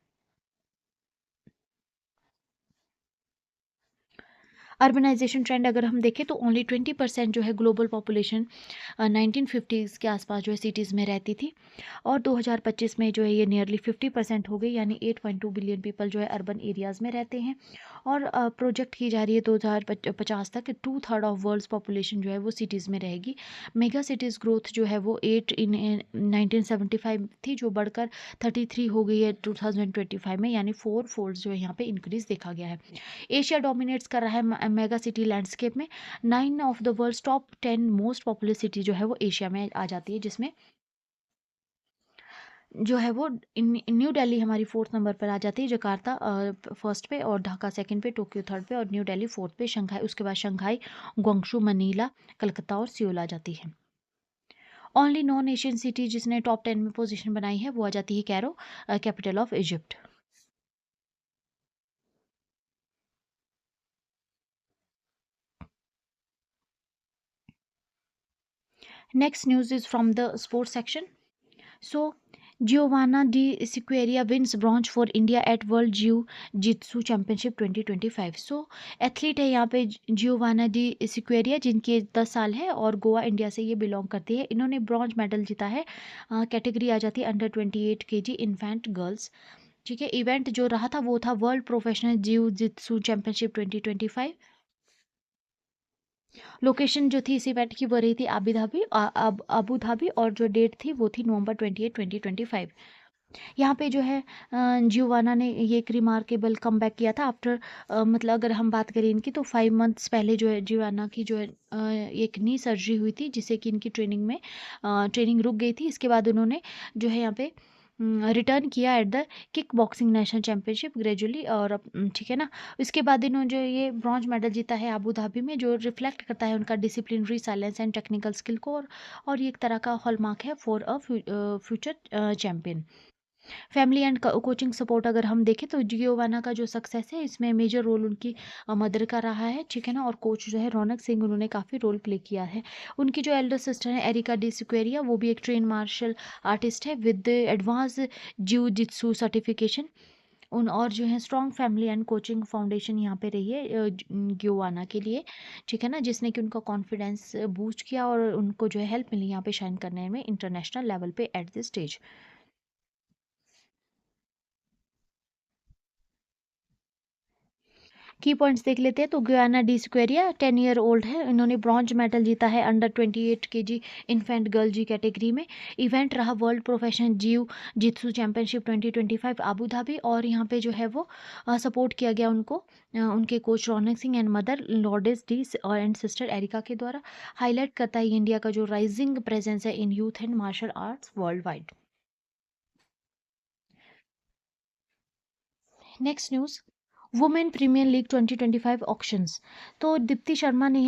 अर्बनाइजेशन ट्रेंड अगर हम देखें तो ओनली 20% जो है ग्लोबल पॉपुलेशन 1950s के आसपास जो है सिटीज़ में रहती थी, और 2025 में जो है ये नियरली 50% हो गई, यानी 8.2 बिलियन पीपल जो है अर्बन एरियाज़ में रहते हैं। और प्रोजेक्ट की जा रही है 2050 तक 2/3 ऑफ वर्ल्ड्स पॉपुलेशन जो है वो सिटीज़ में रहेगी। मेगा सिटीज़ ग्रोथ जो है वो 8 इन 1975 थी, जो बढ़कर 33 हो गई है 2025 में, यानी 4 फोल्ड जो है यहाँ पे इंक्रीज देखा गया है। एशिया डोमिनेट्स कर रहा है मेगा सिटी लैंडस्केप में। 9 of the world's top 10 most popular city जो है वो एशिया में आ जाती है, जिसमें जो है वो न्यू दिल्ली हमारी 4th नंबर पर आ जाती है, जकार्ता फर्स्ट पे और ढाका सेकंड पे, टोक्यो थर्ड पे और न्यू दिल्ली फोर्थ पे, शंघाई उसके बाद शंघाई, ग्वांगशू, मनीला, कलकत्ता और सियोल आ जाती है। ओनली नॉन एशियन सिटी जिसने टॉप 10 में पोजीशन बनाई है वो आ जाती है Cairo, capital of Egypt. Next news is from the sports section. So Giovanna Di Squaria wins bronze for India at World Jiu-Jitsu Championship 2025। So athlete है यहाँ पे जियोवाना डी सिक्वेरिया, जिनकी एज 10 साल है और गोवा इंडिया से ये बिलोंग करती है। इन्होंने ब्रॉन्ज मेडल जीता है। कैटेगरी आ जाती है अंडर 28 kg इन्फेंट गर्ल्स। ठीक है, इवेंट जो रहा था वो था वर्ल्ड प्रोफेशनल जियो जित्सु चैंपियनशिप 2025। लोकेशन जो थी इस इवेंट की वो रही थी अबू धाबी, अबू धाबी, और जो डेट थी वो थी नवंबर 28 2025। यहाँ पे जो है जियोवाना ने ये एक रिमार्केबल कमबैक किया था आफ्टर, मतलब अगर हम बात करें इनकी, तो 5 मंथ्स पहले जो है जियोवाना की जो है एक नी सर्जरी हुई थी, जिससे कि इनकी ट्रेनिंग रुक गई थी। इसके बाद उन्होंने जो है यहाँ पे रिटर्न किया at the kick boxing national championship gradually, और ठीक है ना। इसके बाद इन्होंने जो ये ब्रॉन्ज मेडल जीता है अबू धाबी में, जो रिफ्लेक्ट करता है उनका disciplinary silence and technical skill को, और ये एक तरह का हॉलमार्क है for a future champion. Family and coaching support अगर हम देखें, तो जियोवाना का जो सक्सेस है इसमें मेजर रोल उनकी मदर का रहा है, ठीक है ना। और कोच जो है रौनक सिंह, उन्होंने काफ़ी रोल प्ले किया है। उनकी जो एल्डर सिस्टर है एरिका डी सिक्वेरिया, वो भी एक ट्रेन मार्शल आर्टिस्ट है विद एडवांस जियो जित्सु सर्टिफिकेशन। उन और जो है strong family and coaching foundation यहाँ पे रही है गियोवाना के लिए, ठीक है ना, जिसने कि उनका कॉन्फिडेंस बूस्ट किया और उनको जो है हेल्प मिली यहाँ पे शाइन करने में इंटरनेशनल लेवल पे एट दिस स्टेज। की पॉइंट्स देख लेते हैं, तो गुयाना डी स्क्वेरिया 10 ईयर ओल्ड है, इन्होंने ब्रॉन्ज मेडल जीता है अंडर 28 kg इन्फेंट गर्ल जी कैटेगरी में। इवेंट रहा वर्ल्ड प्रोफेशनल जियो जित्सु चैंपियनशिप 2025 आबू धाबी, और यहाँ पे जो है वो सपोर्ट किया गया उनको उनके coach Raunak Singh and mother Lourdes D और एंड सिस्टर एरिका के द्वारा। हाईलाइट करता है इंडिया का जो राइजिंग प्रेजेंस है in youth and martial arts world wide. Next news, women premier league 2025 auctions. तो दीप्ति शर्मा की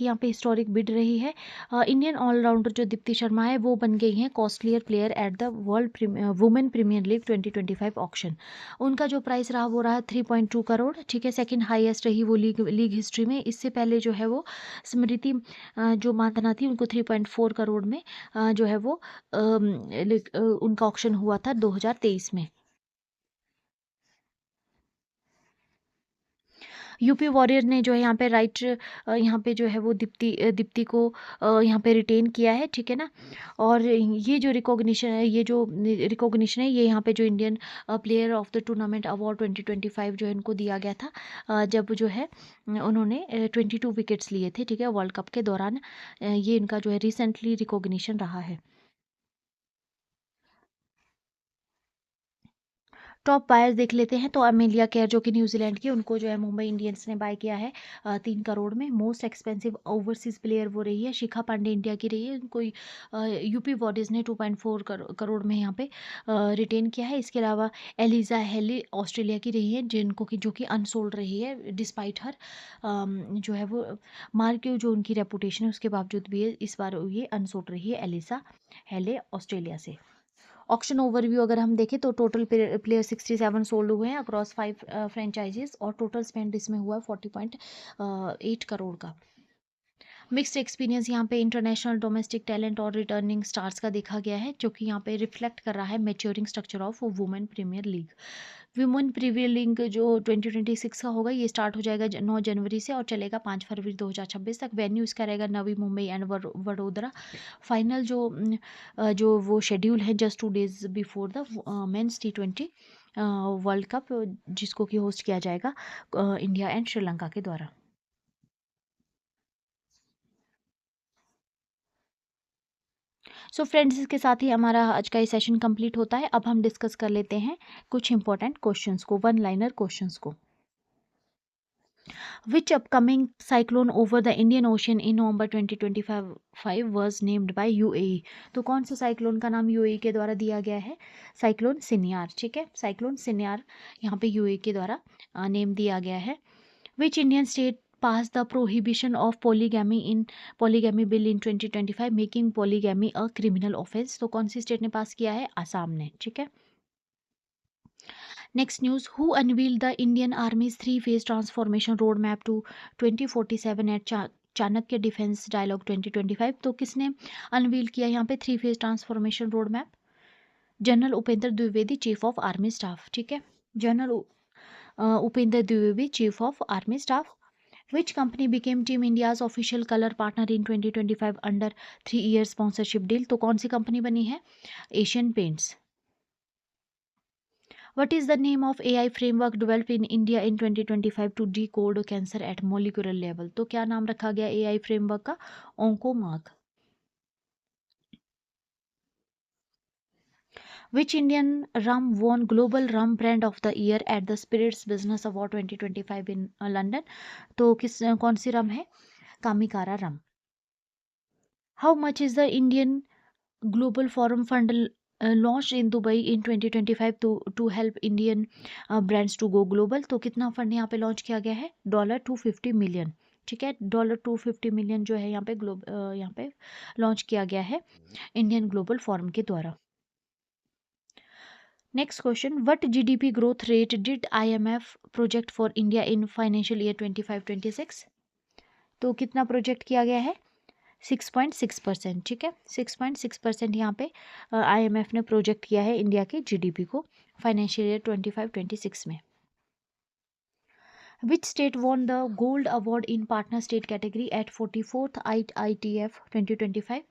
यहाँ पे हिस्टोरिक बिड रही है। इंडियन ऑलराउंडर जो दीप्ति शर्मा है वो बन गई हैं costlier player at the world women premier league 2025 auction. उनका जो प्राइस रहा वो रहा 3.2 करोड़, ठीक है, सेकंड हाईएस्ट रही वो लीग हिस्ट्री में। इससे पहले जो है वो स्मृति जो मांधाना थी, उनको 3.4 करोड़ में जो है वो उनका ऑक्शन हुआ था 2023 में। यूपी वॉरियर ने जो है यहाँ पे यहाँ पे जो है वो दीप्ति को यहाँ पे रिटेन किया है, ठीक है ना। और ये जो रिकॉग्निशन है ये यहाँ पे जो Indian player of the tournament award 2025 जो है इनको दिया गया था, जब जो है उन्होंने 22 विकेट्स लिए थे, ठीक है, वर्ल्ड कप के दौरान। ये इनका जो है रिसेंटली रिकॉग्निशन रहा है। टॉप बायर्स देख लेते हैं, तो अमेलिया केयर जो कि न्यूजीलैंड की, उनको जो है मुंबई इंडियंस ने बाय किया है 3 करोड़ में। मोस्ट एक्सपेंसिव ओवरसीज प्लेयर वो रही है शिखा पांडे, इंडिया की रही है, उनको यूपी बॉडीज ने 2.4 करोड़ में यहाँ पे रिटेन किया है। इसके अलावा एलिजा हेली ऑस्ट्रेलिया की रही है, जिनको कि जो कि अनसोल्ड रही है डिस्पाइट हर जो है वो मार्क्यू जो उनकी रेपुटेशन है उसके बावजूद भी इस बार ये अनसोल्ड रही है एलिसा हेले ऑस्ट्रेलिया से। ऑक्शन ओवरव्यू अगर हम देखें, तो टोटल प्लेयर 67 सोल्ड हुए हैं अक्रॉस 5 फ्रेंचाइजीज, और टोटल स्पेंड इसमें हुआ है 40.8 करोड़ का। मिक्स्ड एक्सपीरियंस यहाँ पे इंटरनेशनल डोमेस्टिक टैलेंट और रिटर्निंग स्टार्स का देखा गया है, जो कि यहाँ पे रिफ्लेक्ट कर रहा है maturing structure of women premier league. Women premier league जो 2026 का होगा, ये स्टार्ट हो जाएगा 9 जनवरी से और चलेगा 5 फरवरी 2026 तक। वेन्यू इसका रहेगा नवी मुंबई एंड वडोदरा। फाइनल जो वो शेड्यूल है just 2 days before the men's T20 world cup, जिसको कि होस्ट किया जाएगा इंडिया एंड श्रीलंका के द्वारा। सो फ्रेंड्स, इसके साथ ही हमारा आज का ये सेशन कंप्लीट होता है। अब हम डिस्कस कर लेते हैं कुछ इंपॉर्टेंट क्वेश्चंस को, वन लाइनर क्वेश्चंस को। Which upcoming cyclone over the Indian ocean in November 2025 was named by UAE. तो कौन से साइक्लोन का नाम यूएई के द्वारा दिया गया है? साइक्लोन सिनियार, ठीक है, साइक्लोन सिनियार यहाँ पे यूएई के द्वारा नेम दिया गया है। Which Indian state passed the prohibition of polygamy bill in 2025 making polygamy a criminal offense। तो कौन सी स्टेट ने पास किया है? आसाम ने, ठीक है। Next news, who unveiled the Indian army's 3 phase transformation road map to 2047 at Chanakya defence dialogue 2025। तो किसने अनवील किया यहाँ पे 3 phase transformation road map? General Upendra Dwivedi, chief of army staff, ठीक है, general Upendra Dwivedi, chief of army staff. Which company became Team India's official color partner in 2025 under 3 year sponsorship deal? तो कौन सी कंपनी बनी है? Asian paints. What is the name of AI framework developed in India in 2025 to decode cancer at molecular level? तो क्या नाम रखा गया AI फ्रेमवर्क का? Oncomark. Which Indian rum won global rum brand of the year at the spirits business award 2025 in London? तो कौन सी रम है? Kamikara rum. How much is the Indian global forum fund launched in Dubai in 2025 to help Indian brands to go global? तो कितना फंड यहाँ पे लॉन्च किया गया है? $250 मिलियन। ठीक है, $250 मिलियन जो है यहाँ पे लॉन्च किया गया है इंडियन ग्लोबल फोरम के द्वारा। Next question, what GDP growth rate did IMF project for India in financial year 25-26? तो कितना प्रोजेक्ट किया गया है? 6.6%। ठीक है, 6.6% यहाँ पे IMF ने प्रोजेक्ट किया है इंडिया के जीडीपी को फाइनेंशियल ईयर 25-26 में। Which state won the gold award in partner state category at 44th IITF 2025?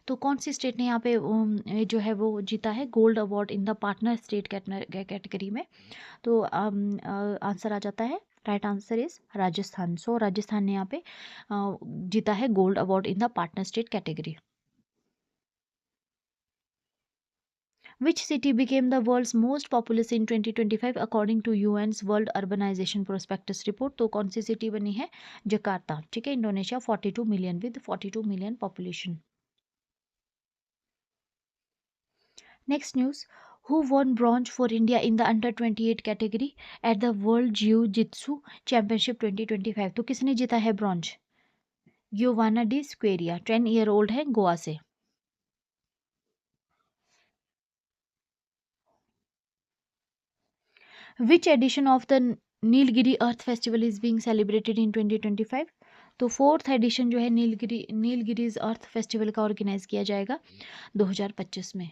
तो कौन सी स्टेट ने यहाँ पे जो है वो जीता है gold award in the partner state category में? तो आंसर आ जाता है, राइट आंसर इज राजस्थान। सो राजस्थान ने यहाँ पे जीता है gold award in the partner state category. Which city became the world's most populous in 2025 according to UN's World Urbanization Prospectus report? तो कौन सी सिटी बनी है? जकार्ता। ठीक है, Indonesia 42 million with 42 million population. Next news, who won bronze for India in the under 28 category at the World Jiu Jitsu Championship 2025? तो किसने जीता है ब्रॉन्ज? गियोवाना डी स्क्वेरिया, 10-year-old है गोवा से। Which edition of the Nilgiri earth festival is being celebrated in 2025? तो 4th एडिशन जो है नीलगिरीज अर्थ फेस्टिवल का ऑर्गेनाइज किया जाएगा 2025 में।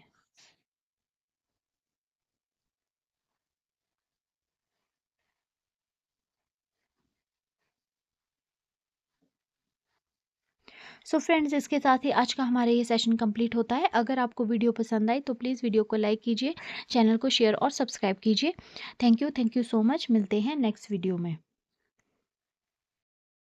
सो फ्रेंड्स, इसके साथ ही आज का हमारा ये सेशन कंप्लीट होता है। अगर आपको वीडियो पसंद आई तो प्लीज़ वीडियो को लाइक कीजिए, चैनल को शेयर और सब्सक्राइब कीजिए। Thank you so much. मिलते हैं नेक्स्ट वीडियो में।